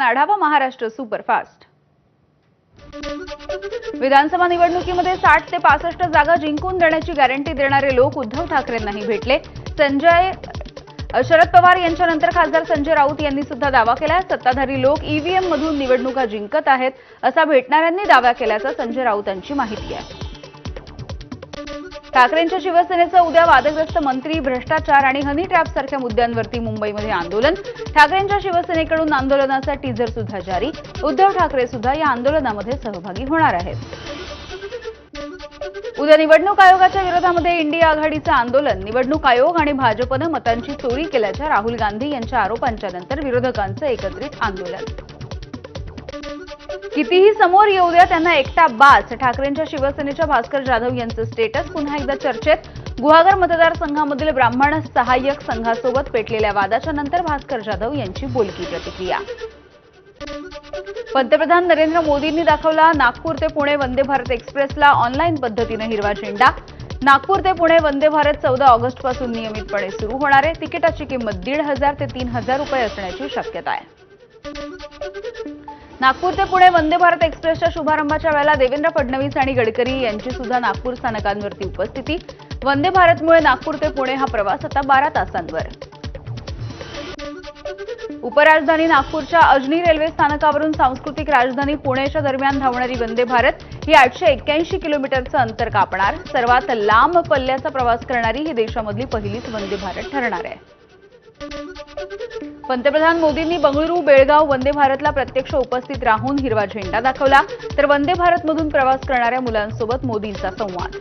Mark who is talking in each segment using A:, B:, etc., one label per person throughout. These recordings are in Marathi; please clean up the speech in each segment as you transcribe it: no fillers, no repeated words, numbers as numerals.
A: आढावा महाराष्ट्र सुपरफास्ट। विधानसभा निवडणुकीमध्ये 60 ते 65 जागा जिंकून देण्याची गॅरंटी देणारे लोक उद्धव ठाकरेंनाही भेटले। शरद पवार यांच्यानंतर खासदार संजय राऊत यांनी सुद्धा दावा केला। सत्ताधारी लोक ईव्हीएम मधून निवडणुका जिंकत आहेत असा भेटणाऱ्यांनी दावा केल्याचा संजय राऊतांची माहिती आहे। ठाकरेंच्या शिवसेनेचं उद्या वादग्रस्त मंत्री, भ्रष्टाचार आणि हनी ट्रॅप सारख्या मुद्द्यांवरती मुंबईमध्ये आंदोलन। ठाकरेंच्या शिवसेनेकडून आंदोलनाचा टीजर सुद्धा जारी। उद्धव ठाकरे सुद्धा या आंदोलनामध्ये सहभागी होणार आहेत। उद्या निवडणूक आयोगाच्या विरोधामध्ये इंडिया आघाडीचं आंदोलन। निवडणूक आयोग आणि भाजपनं मतांची चोरी केल्याच्या राहुल गांधी यांच्या आरोपांच्या नंतर विरोधकांचं एकत्रित आंदोलन। कितीही समोर येऊ द्या त्यांना एकटा बास, ठाकरेंच्या शिवसेनेच्या भास्कर जाधव यांचं स्टेटस पुन्हा एकदा चर्चेत। गुहागर मतदारसंघामधील ब्राह्मण सहाय्यक संघासोबत पेटलेल्या वादाच्या नंतर भास्कर जाधव यांची बोलकी प्रतिक्रिया। पंतप्रधान नरेंद्र मोदींनी दाखवला नागपूर ते पुणे वंदे भारत एक्सप्रेसला ऑनलाईन पद्धतीने हिरवा झेंडा। नागपूर ते पुणे वंदे भारत 14 ऑगस्टपासून नियमितपणे सुरू होणार आहे। तिकिटाची किंमत 1,500 ते 3,000 रुपये असण्याची शक्यता आहे। नागपूर ते पुणे वंदे भारत एक्सप्रेसच्या शुभारंभाच्या वेळेला देवेंद्र फडणवीस आणि गडकरी यांची सुद्धा नागपूर स्थानकांवरती उपस्थिती। वंदे भारतमुळे नागपूर ते पुणे हा प्रवास आता 12 तासांवर। उपराजधानी नागपूरच्या अजनी रेल्वे स्थानकावरून सांस्कृतिक राजधानी पुणेच्या दरम्यान धावणारी वंदे भारत ही 881 किलोमीटरचं अंतर कापणार। सर्वात लांब पल्ल्याचा प्रवास करणारी ही देशामधली पहिलीच वंदे भारत ठरणार आहे। पंतप्रधान मोदींनी बंगळुरू बेळगाव वंदे भारतला प्रत्यक्ष उपस्थित राहून हिरवा झेंडा दाखवला। तर वंदे भारतमधून प्रवास करणाऱ्या मुलांसोबत मोदींचा संवाद।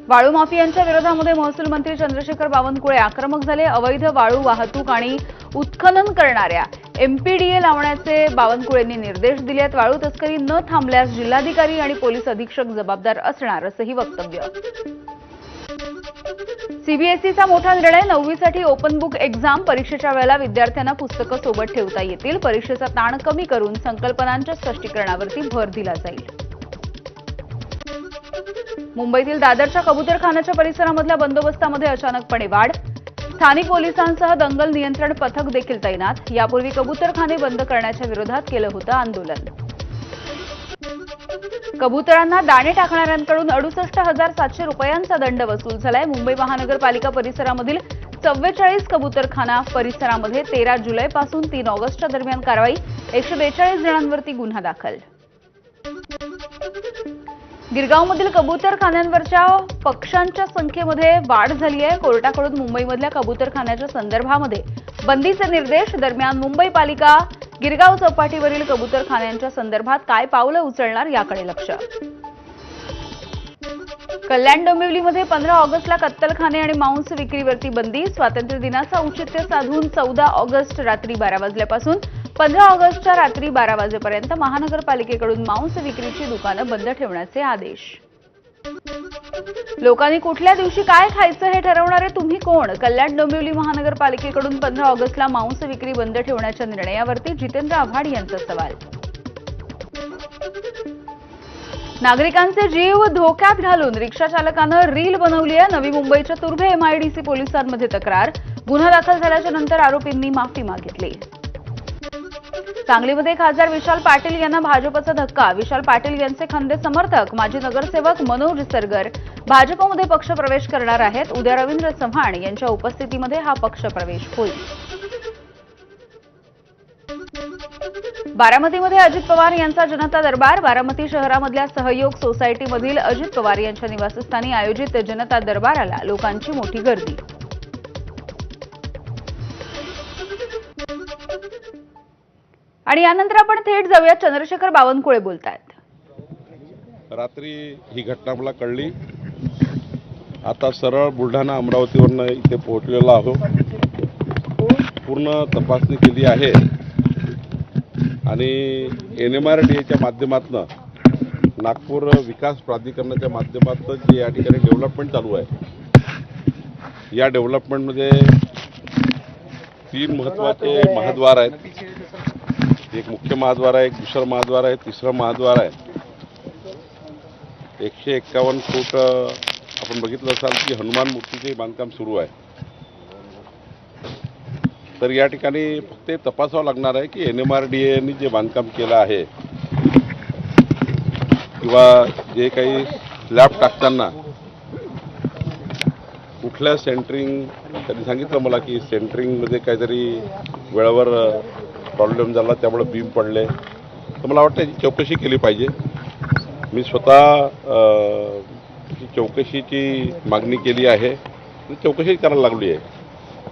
A: वाळू माफियांच्या विरोधामध्ये महसूल मंत्री चंद्रशेखर बावनकुळे आक्रमक झाले। अवैध वाळू वाहतूक आणि उत्खनन करणाऱ्या एमपीडीए लावण्याचे बावनकुळेंनी निर्देश दिलेत। वाळू तस्करी न थांबल्यास जिल्हाधिकारी आणि पोलीस अधीक्षक जबाबदार असणार असंही वक्तव्य। सीबीएसईचा मोठा निर्णय, 9वीसाठी ओपन बुक एक्झाम। परीक्षेच्या वेळेला विद्यार्थ्यांना पुस्तकं सोबत ठेवता येतील। परीक्षेचा ताण कमी करून संकल्पनांच्या स्पष्टीकरणावरती भर दिला जाईल। मुंबईतील दादरच्या कबूतरखान्याच्या परिसरामधल्या बंदोबस्तामध्ये अचानकपणे वाढ। स्थानिक पोलिसांसह दंगल नियंत्रण पथक देखील तैनात। यापूर्वी कबूतरखाने बंद करण्याच्या विरोधात केलं होतं आंदोलन। कबुतरांना दाणे टाकणाऱ्यांकडून 68,700 रुपयांचा दंड वसूल झालाय। मुंबई महानगरपालिका परिसरामधील 44 कबूतरखाना परिसरामध्ये 13 जुलैपासून 3 ऑगस्टच्या दरम्यान कारवाई। 142 जणांवरती गुन्हा दाखल। गिरगावमधील कबूतरखान्यांवरच्या पक्ष्यांच्या संख्येमध्ये वाढ झाली आहे। कोर्टाकडून मुंबईमधल्या कबूतरखान्याच्या संदर्भामध्ये बंदीचे निर्देश। दरम्यान मुंबई पालिका गिरगाव चौपाटीवरील कबूतरखान्यांच्या संदर्भात काय पावलं उचलणार याकडे लक्ष। कल्याण डोंबिवलीमध्ये 15 ऑगस्टला कत्तलखाने आणि मांस विक्रीवरती बंदी। स्वातंत्र्य दिनाचं औचित्य साधून 14 ऑगस्ट रात्री 12 वाजल्यापासून 15 ऑगस्टच्या रात्री 12 वाजेपर्यंत महानगरपालिकेकडून मांस विक्रीची दुकानं बंद ठेवण्याचे आदेश। लोकांनी कुठल्या दिवशी काय खायचं हे ठरवणारे तुम्ही कोण? कल्याण डोंबिवली महानगरपालिकेकडून 15 ऑगस्टला मांस विक्री बंद ठेवण्याच्या निर्णयावरती जितेंद्र आव्हाड यांचा सवाल। नागरिकांचे जीव धोक्यात घालून रिक्षा चालकानं रील बनवली आहे। नवी मुंबईच्या तुर्भे एमआयडीसी पोलिसांमध्ये तक्रार। गुन्हा दाखल झाल्याच्या नंतर आरोपींनी माफी मागितली। सांगलीमध्ये खासदार विशाल पाटील यांना भाजपचा धक्का। विशाल पाटील यांचे खंदे समर्थक माजी नगरसेवक मनोज सरगर भाजपमध्ये पक्षप्रवेश करणार आहेत। उद्या रवींद्र चव्हाण यांच्या उपस्थितीमध्ये हा पक्षप्रवेश होईल। बारामतीमध्ये अजित पवार यांचा जनता दरबार। बारामती शहरामधल्या सहयोग सोसायटीमधील अजित पवार यांच्या निवासस्थानी आयोजित जनता दरबाराला लोकांची मोठी गर्दी। आणि यानंतर आपण थेट जाऊया, चंद्रशेखर बावनकुळे बोलतायत।
B: रात्री ही घटना मला कळली। आता सरळ बुलढाणा अमरावतीवरून इथे पोहोचलेलो आहोत। पूर्ण तपासणी केली आहे आणि NMRDAच्या माध्यमातून नागपूर विकास प्राधिकरणाच्या माध्यमातून जे या ठिकाणी डेव्हलपमेंट चालू आहे, या डेव्हलपमेंटमध्ये 3 महत्त्वाचे महाद्वार आहेत। एक मुख्य महाद्वार आहे, एक दुसरा महाद्वार आहे, तिसरा महाद्वार आहे। 151 फूट आपण बघितलं असाल की हनुमान मूर्तीचे बांधकाम सुरू आहे। तर या ठिकाणी फक्त हे तपासावं लागणार आहे की NMRDAने जे बांधकाम केलं आहे किंवा जे काही स्लॅब टाकताना कुठल्या सेंटरिंग, त्यांनी सांगितलं मला की सेंटरिंगमध्ये काहीतरी वेळेवर प्रॉब्लेम झाला त्यामुळे बीम पडले. तर मला वाटतं याची चौकशी केली पाहिजे. मी स्वतः चौकशीची मागणी केली आहे आणि चौकशी करायला लागली आहे.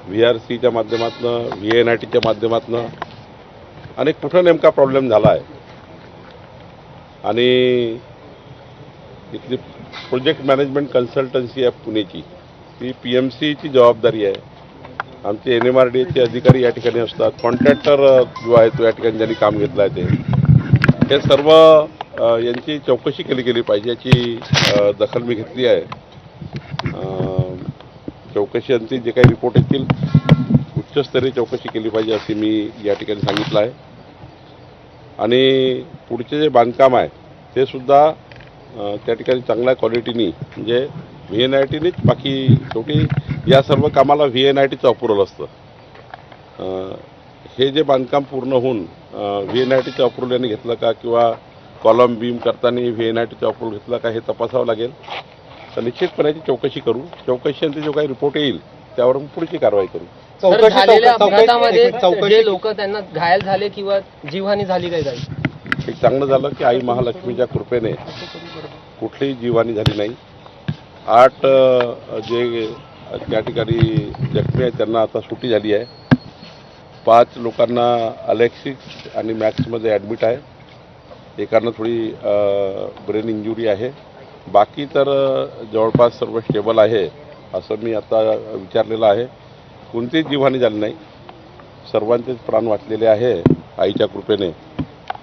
B: VRCच्या माध्यमातून, VNITच्या माध्यमातून आणि कुठं नेमका प्रॉब्लेम झाला आहे. आणि इथली प्रोजेक्ट मॅनेजमेंट कन्सल्टन्सी आहे पुणेची, ती PMCची जबाबदारी आहे. आमचे NMRDAचे अधिकारी या ठिकाणी असतात. कॉन्ट्रॅक्टर जो आहे तो या ठिकाणी ज्यांनी काम घेतलं आहे हे सर्व यांची चौकशी केली गेली पाहिजे. याची दखल मी घेतली आहे. चौकशींचे जे काही रिपोर्ट येतील उच्चस्तरीय चौकशी केली पाहिजे असे मी या ठिकाणी सांगितलं आहे. आणि पुढचे जे बांधकाम आहे ते सुद्धा त्या ठिकाणी चांगल्या क्वालिटीनी, म्हणजे VNITनेच, बाकी शेवटी या सर्व कामाला VNITचं अप्रुव्हल असतं. हे जे बांधकाम पूर्ण होऊन VNITचं अप्रुव्हल यांनी घेतलं का किंवा कॉलम बीम करताना VNITचं अप्रुव्हल घेतलं का हे तपासावं लागेल. तर निश्चितपणे याची चौकशी करू. चौकशीनंतर जो काही रिपोर्ट येईल त्यावर पुढची कारवाई करू.
C: सर, झालेल्या अपघातामध्ये जे लोक त्यांना घायल झाले किंवा जीवहानी झाली काय काही?
B: एक चांगलं झालं की आई महालक्ष्मीच्या कृपेने कुठलीही जीवहानी झाली नाही. 8 जे त्या ठिकाणी जखमी आहेत त्यांना आता सुट्टी झाली आहे. 5 लोकांना अलेक्सिस आणि मॅक्समध्ये ॲडमिट आहे. एकांना थोडी ब्रेन इंजुरी आहे. बाकी तर जवळपास सर्व स्टेबल आहे असं मी आता विचारलेलं आहे. कोणतीच जीवहानी झाली नाही. सर्वांचेच प्राण वाचलेले आहे आईच्या कृपेने.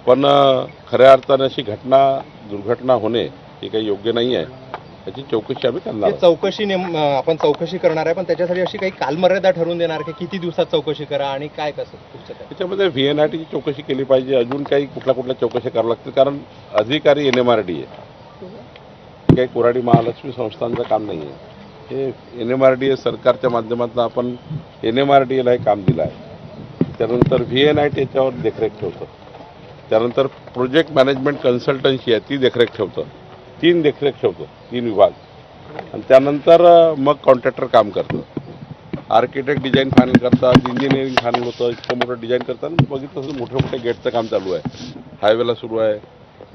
B: पण खऱ्या अर्थाने अशी दुर्घटना होणे हे काही योग्य नाही आहे. याची चौकशी आम्ही करणार आहोत.
D: आपण चौकशी करणार आहे, पण त्याच्यासाठी अशी काही कालमर्यादा ठरवून देणार की किती दिवसात चौकशी करा आणि काय कसं पुढचं काय?
B: त्याच्यामध्ये VNITची चौकशी केली पाहिजे. अजून काही कुठल्या चौकशी करावं लागतील, कारण अधिकारी NMRDA, काही कोराडी महालक्ष्मी संस्थांचं काम नाही आहे. हे NMRDA सरकारच्या माध्यमातून आपण NMRDAला हे काम दिलं आहे. त्यानंतर VNIT याच्यावर देखरेख ठेवतं. त्यानंतर प्रोजेक्ट मॅनेजमेंट कन्सल्टन्सी आहे ती देखरेख ठेवतं. 3 देखरेख ठेवतो, 3 विभाग. आणि त्यानंतर मग कॉन्ट्रॅक्टर काम करतं. आर्किटेक्ट डिझाईन फायनल करतात, इंजिनिअरिंग फायनल होतं. इतकं मोठं डिझाईन करतात. बघितलं तसं मोठे गेटचं काम चालू आहे. हायवेला सुरू आहे.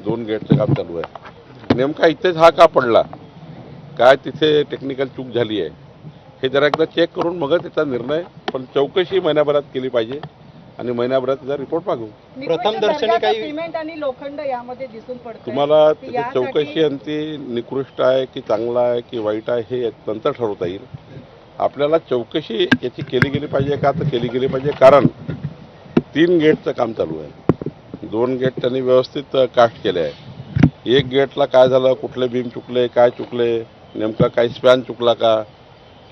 B: 2 गेटचं काम चालू आहे. नेमका इथेच हा का पडला, काय तिथे टेक्निकल चूक झाली आहे हे जरा एकदा चेक करून मग त्याचा निर्णय. पण चौकशी महिन्याभरात केली पाहिजे आणि महिन्याभरात त्याचा रिपोर्ट मागू.
D: प्रथम दर्शनी काही
E: सिमेंट आणि लोखंड यामध्ये दिसून पडतं.
B: तुम्हाला त्याची चौकशी आणि ती निकृष्ट आहे की चांगला आहे की वाईट आहे हे नंतर ठरवता येईल. आपल्याला चौकशी याची केली गेली पाहिजे का, तर केली गेली पाहिजे. कारण 3 गेटचं काम चालू आहे. 2 गेट त्यांनी व्यवस्थित कास्ट केले आहे. 1 गेटला काय झालं, कुठले बीम चुकले, काय चुकले, नेमका काही स्पॅन चुकला का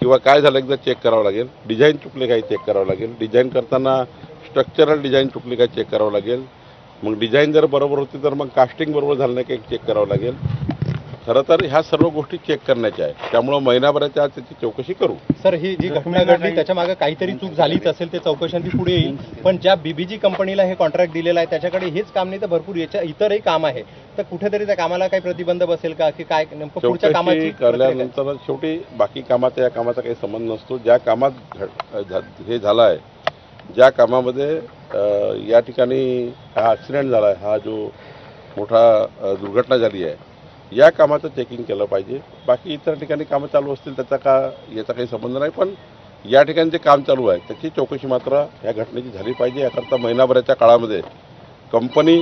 B: किंवा काय झालं एकदा चेक करावं लागेल. डिझाईन चुकले काही चेक करावं लागेल. डिझाईन करताना स्ट्रक्चरल डिझाईन चुकली काय चेक करावं लागेल. मग डिझाईन जर बरोबर होती तर मग कास्टिंग बरोबर झालं नाही काही चेक करावं लागेल. खरं तर ह्या सर्व गोष्टी चेक करण्याच्या आहे. त्यामुळं महिनाभराच्या आत त्याची चौकशी करू.
D: सर, ही जी घटना घडली त्याच्या मागे काहीतरी चूक झालीच असेल, ते चौकशी पुढे येईल. पण ज्या BBG कंपनीला हे कॉन्ट्रॅक्ट दिलेलं आहे त्याच्याकडे हेच काम नाही तर भरपूर इतरही काम आहे. तर कुठेतरी त्या कामाला काही प्रतिबंध बसेल का, की काय नेमकं पुढच्या कामाची
B: करल्यानंतर शेवटी बाकी कामाचा या कामाचा काही संबंध नसतो. ज्या कामात हे झालं आहे, ज्या कामामध्ये या ठिकाणी हा ॲक्सिडेंट झाला आहे, हा जो मोठा दुर्घटना झाली आहे, या कामाचं चेकिंग केलं पाहिजे. बाकी इतर ठिकाणी कामं चालू असतील याचा काही संबंध नाही. पण या ठिकाणी जे काम चालू आहे त्याची चौकशी मात्र या घटनेची झाली पाहिजे. याकरता महिनाभराच्या काळामध्ये कंपनी,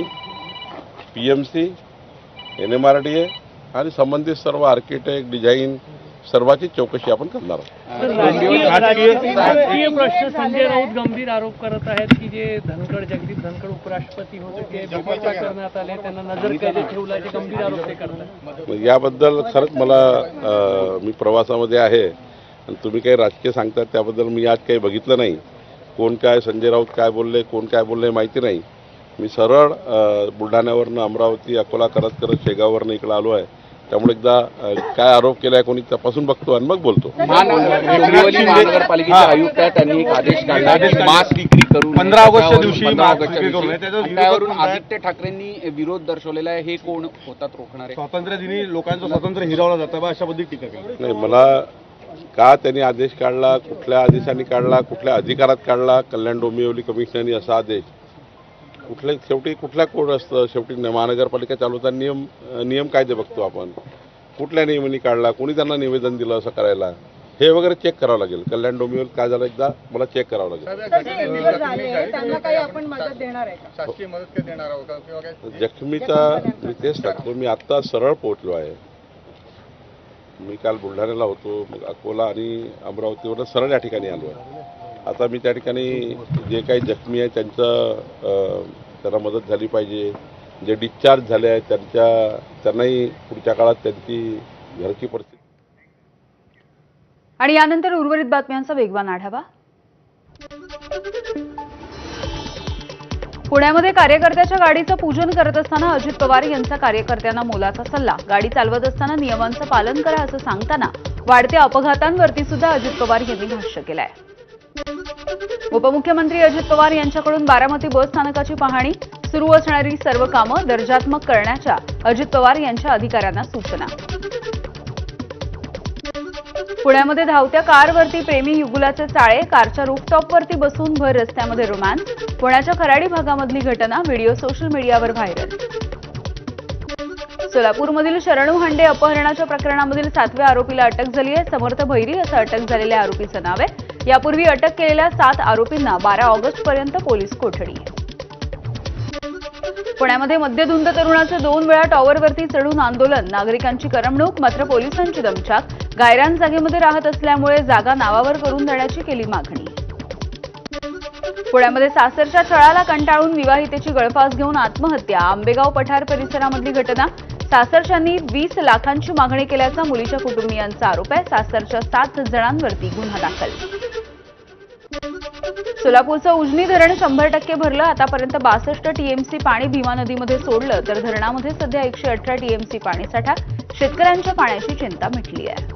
B: PMC, NMRDA आणि संबंधित सर्व आर्किटेक्ट, डिझाईन सर्वांची चौकशी आपण करणार आहोत.
F: राजकीय प्रश्न संजय राऊत गंभीर आरोप करत आहेत की जे जगदीप धनखड उपराष्ट्रपती होते ते बेपत्ता करण्यात आले, त्यांना नजरकैदेत ठेवल्याचे गंभीर आरोप ते करतात.
B: याबद्दल खरंच मला मी प्रवासामध्ये आहे आणि तुम्ही काही राजकीय सांगतात त्याबद्दल मी आज काही बघितलं नाही. कोण काय, संजय राऊत काय बोलले, कोण काय बोलले माहिती नाही. मी सरळ बुलढाण्यावरनं अमरावती, अकोला करत शेगाववरनं इकडं आलो आहे त्यामुळे एकदा काय आरोप केलाय कोणी तपासून बघतो आणि मग बोलतो.
G: डोंबिवली महानगरपालिकेचे आयुक्त आहेत, त्यांनी एक आदेश काढला मास्क विक्री करून
D: 15 ऑगस्टच्या दिवशी
G: 15
D: मास्क
G: ऑगस्टच्या
D: विक्री करू नये.
G: दिवशी.
D: त्याचा विरोध
G: त्यावरून
D: करतायत.
G: आदित्य ठाकरेंनी विरोध दर्शवलेला आहे. हे कोण होतात रोखणारे?
D: स्वातंत्र्य दिनी लोकांचं स्वातंत्र्य हिरावलं जातं बा अशा पद्धती टीका केली.
B: नाही, मला का त्यांनी आदेश काढला, कुठल्या आदेशाने काढला, कुठल्या अधिकारात काढला, कल्याण डोंबिवली कमिशनरनी असा आदेश शेवटी कुठल्या कोड असतं, शेवटी महानगरपालिका चालवताना नियम कायदे बघतो आपण. कुठल्या नियमांनी काढला, कोणी त्यांना निवेदन दिलं असं करायला, हे वगैरे चेक करावं लागेल. कल्याण डोंबिवली काय झालं एकदा मला चेक करावं लागेल.
E: त्यांना काही आपण मदत देणार आहे का?
D: शासकीय मदत काय देणार आहोत का किंवा काय?
B: जखमीचा मी तेच सांगतो, मी आत्ता सरळ पोहोचलो आहे. मी काल बुलढाण्याला होतो, मग अकोला आणि अमरावतीवरून सरळ या ठिकाणी आलो आहे. आता मी त्या ठिकाणी जे काही जखमी आहे त्यांना मदत झाली पाहिजे. जे डिस्चार्ज झाले आहेत त्यांनाही पुढच्या काळात त्यांची घरची परिस्थिती.
A: आणि यानंतर उर्वरित बातम्यांचा वेगवान आढावा. पुण्यामध्ये कार्यकर्त्याच्या गाडीचं पूजन करत असताना अजित पवार यांचा कार्यकर्त्यांना मोलाचा सल्ला. गाडी चालवत असताना नियमांचं पालन करा असं सांगताना वाढत्या अपघातांवरती सुद्धा अजित पवार यांनी भाष्य केलंय. उपमुख्यमंत्री अजित पवार यांच्याकडून बारामती बस स्थानकाची पाहणी. सुरू असणारी सर्व कामं दर्जात्मक करण्याच्या अजित पवार यांच्या अधिकाऱ्यांना सूचना. पुण्यामध्ये धावत्या कारवरती प्रेमी युगुलाचे चाळे. कारच्या रूफटॉपवरती बसून भर रस्त्यामध्ये रोमांस. पुण्याच्या खराडी भागामधली घटना. व्हिडिओ सोशल मीडियावर व्हायरल. सोलापूरमधील शरणू हांडे अपहरणाच्या प्रकरणामधील 7व्या आरोपीला अटक झाली आहे. समर्थ भैरी असं अटक झालेल्या आरोपीचं नाव आहे. यापूर्वी अटक केलेल्या 7 आरोपींना 12 ऑगस्टपर्यंत पोलीस कोठडी. पुण्यामध्ये मद्यधुंद तरुणाचे 2 वेळा टॉवरवरती चढून आंदोलन. नागरिकांची करमणूक, मात्र पोलिसांची दमछाक. गायरान जागेमध्ये राहत असल्यामुळे जागा नावावर करून देण्याची केली मागणी. पुण्यामध्ये सासरच्या छळाला कंटाळून विवाहितेची गळफास घेऊन आत्महत्या. आंबेगाव पठार परिसरामधली घटना. सासरच्यांनी 20 लाखांची मागणी केल्याचा मुलीच्या कुटुंबियांचा आरोप आहे. सासरच्या 7 जणांवरती गुन्हा दाखल. सोलापूरचं उजनी धरण 100% भरलं. आतापर्यंत 62 टीएमसी पाणी भीमा नदीमध्ये सोडलं, तर धरणामध्ये सध्या 118 टीएमसी पाणीसाठा. शेतकऱ्यांच्या पाण्याची चिंता मिटली आहे.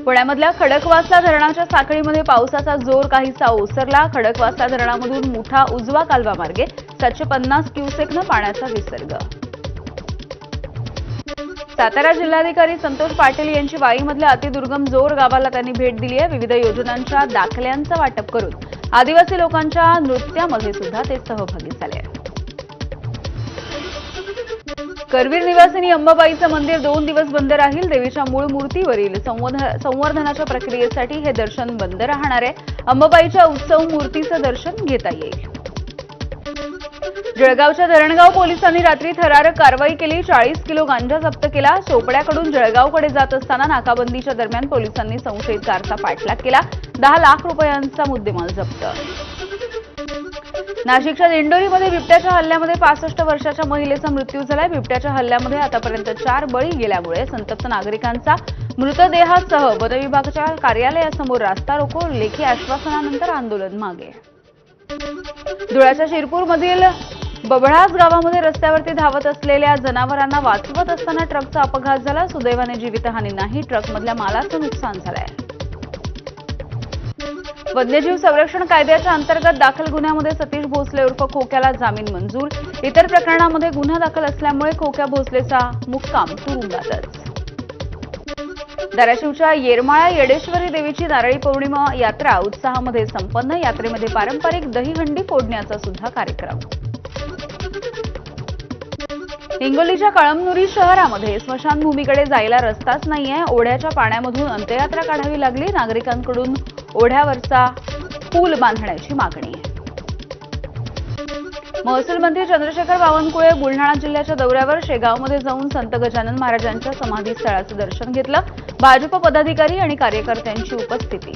A: पुण्यामधल्या खडकवासला धरणाच्या साखळीमध्ये पावसाचा जोर काहीसा ओसरला. खडकवासला धरणामधून मुठा उजवा कालवा मार्गे 750 क्युसेकनं पाण्याचा विसर्ग. सातारा जिल्हाधिकारी संतोष पाटील यांची वाईमधल्या अतिदुर्गम जोर गावाला त्यांनी भेट दिली आहे. विविध योजनांच्या दाखल्यांचं वाटप करून आदिवासी लोकांच्या नृत्यामध्ये सुद्धा ते सहभागी झाले. करवीर निवासिनी अंबाबाईचं मंदिर 2 दिवस बंद राहील. देवीच्या मूळ मूर्तीवरील संवर्धनाच्या प्रक्रियेसाठी हे दर्शन बंद राहणार आहे. अंबाबाईच्या उत्सव मूर्तीचं दर्शन घेता येईल. जळगावच्या धरणगाव पोलिसांनी रात्री थरारक कारवाई केली. 40 किलो गांजा जप्त केला. चोपड्याकडून जळगावकडे जात असताना नाकाबंदीच्या दरम्यान पोलिसांनी संशयित कारचा पाठलाग केला. 10 लाख रुपयांचा मुद्देमाल जप्त. नाशिकच्या दिंडोरीमध्ये बिबट्याच्या हल्ल्यामध्ये 65 वर्षाच्या महिलेचा मृत्यू झालाय. बिबट्याच्या हल्ल्यामध्ये आतापर्यंत 4 बळी गेल्यामुळे संतप्त नागरिकांचा मृतदेहासह वनविभागाच्या कार्यालयासमोर रास्ता रोको. लेखी आश्वासनानंतर आंदोलन मागे. धुळ्याच्या शिरपूरमधील बबळास गावामध्ये रस्त्यावरती धावत असलेल्या जनावरांना वाचवत असताना ट्रकचा अपघात झाला. सुदैवाने जीवितहानी नाही. ट्रकमधल्या मालाचं नुकसान झालंय. वन्यजीव संरक्षण कायद्याच्या अंतर्गत दाखल गुन्ह्यामध्ये सतीश भोसले उर्फ खोक्याला जामीन मंजूर. इतर प्रकरणामध्ये गुन्हा दाखल असल्यामुळे खोक्या भोसलेचा मुक्काम तुरुंगातच. धाराशिवच्या येरमाळा येडेश्वरी देवीची नारळी पौर्णिमा यात्रा उत्साहामध्ये संपन्न. यात्रेमध्ये पारंपरिक दहीहंडी फोडण्याचा सुद्धा कार्यक्रम. हिंगोलीच्या कळमनुरी शहरामध्ये स्मशानभूमीकडे जायला रस्ताच नाहीये. ओढ्याच्या पाण्यामधून अंत्ययात्रा काढावी लागली. नागरिकांकडून ओढ्यावरचा पूल बांधण्याची मागणी. महसूल मंत्री चंद्रशेखर बावनकुळे बुलढाणा जिल्ह्याच्या दौऱ्यावर. शेगावमध्ये जाऊन संत गजानन महाराजांच्या समाधीस्थळाचं दर्शन घेतलं. भाजप पदाधिकारी आणि कार्यकर्त्यांची उपस्थिती.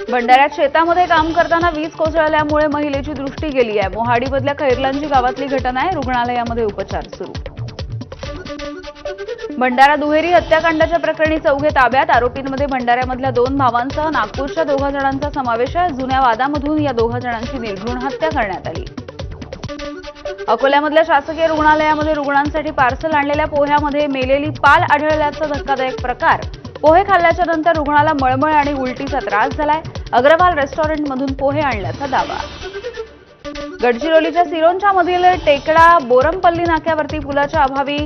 A: भंडाऱ्यात शेतामध्ये काम करताना वीज कोसळल्यामुळे महिलेची दृष्टी गेली आहे. मोहाडीमधल्या खैरलांजी गावातली घटना आहे. रुग्णालयामध्ये उपचार सुरू. भंडारा दुहेरी हत्याकांडाच्या प्रकरणी 4 ताब्यात. आरोपींमध्ये भंडाऱ्यामधल्या 2 भावांसह नागपूरच्या 2 जणांचा समावेश आहे. जुन्या वादामधून या 2 जणांची निर्घृण हत्या करण्यात आली. अकोल्यामधल्या शासकीय रुग्णालयामध्ये रुग्णांसाठी पार्सल आणलेल्या पोह्यामध्ये मेलेली पाल आढळल्याचा धक्कादायक प्रकार. पोहे खाल्ल्याच्या नंतर रुग्णाला मळमळ आणि उलटीचा त्रास झालाय. अग्रवाल रेस्टॉरंटमधून पोहे आणल्याचा दावा. गडचिरोलीच्या सिरोंचा मधील टेकडा बोरमपल्ली नाक्यावरती पुलाच्या अभावी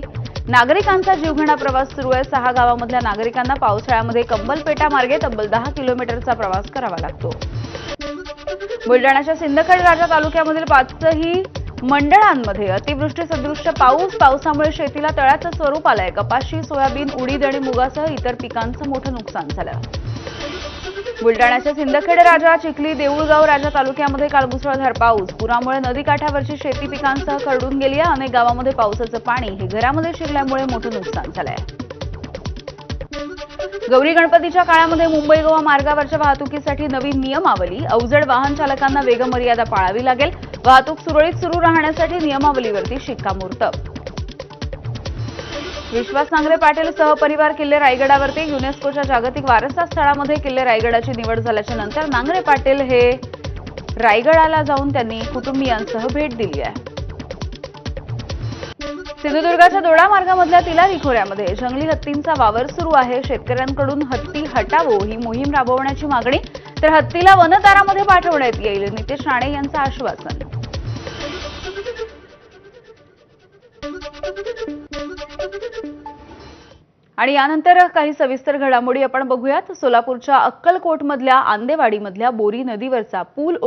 A: नागरिकांचा जीवघेणा प्रवास सुरू आहे. 6 गावांमधल्या नागरिकांना पावसाळ्यामध्ये कंबलपेटा मार्गे तब्बल 10 किलोमीटरचा प्रवास करावा लागतो. बुलडाण्याच्या सिंदखेड राजा तालुक्यामधील 5ही मंडळांमध्ये अतिवृष्टी सदृश पावसामुळे शेतीला तळ्याचं स्वरूप आलंय. कपाशी, सोयाबीन, उडीद आणि मुगासह इतर पिकांचं मोठं नुकसान झालं. बुलडाण्याच्या सिंदखेड राजा, चिखली, देऊळगाव राजा तालुक्यामध्ये काल मुसळधार पाऊस. पुरामुळे नदीकाठावरची शेती पिकांसह खरडून गेली आहे. अनेक गावांमध्ये पावसाचं पाणी हे घरामध्ये शिरल्यामुळे मोठं नुकसान झालंय. गौरी गणपतीच्या काळामध्ये मुंबई गोवा मार्गावरच्या वाहतुकीसाठी नवीन नियमावली. अवजड वाहन चालकांना वेगमर्यादा पाळावी लागेल. वाहतूक सुरळीत सुरू राहण्यासाठी नियमावलीवरती शिक्कामोर्तब. विश्वास नांगरे पाटील सहपरिवार किल्ले रायगडावरती. युनेस्कोच्या जागतिक वारसा स्थळामध्ये किल्ले रायगडाची निवड झाल्याच्या नंतर नांगरे पाटील हे रायगडाला जाऊन त्यांनी कुटुंबियांसह भेट दिली आहे. सिंधुदुर्गाच्या दोडा मार्गामधल्या तिलारी खोऱ्यामध्ये जंगली हत्तींचा वावर सुरू आहे. शेतकऱ्यांकडून हत्ती हटावो ही मोहीम राबवण्याची मागणी, तर हत्तीला वनतारामध्ये पाठवण्यात येईल, नितेश राणे यांचं आश्वासन. आणि यानंतर काही सविस्तर घडामोडी आपण बघूयात. सोलापूरच्या अक्कलकोटमधल्या आंदेवाडीमधल्या बोरी नदीवरचा पूल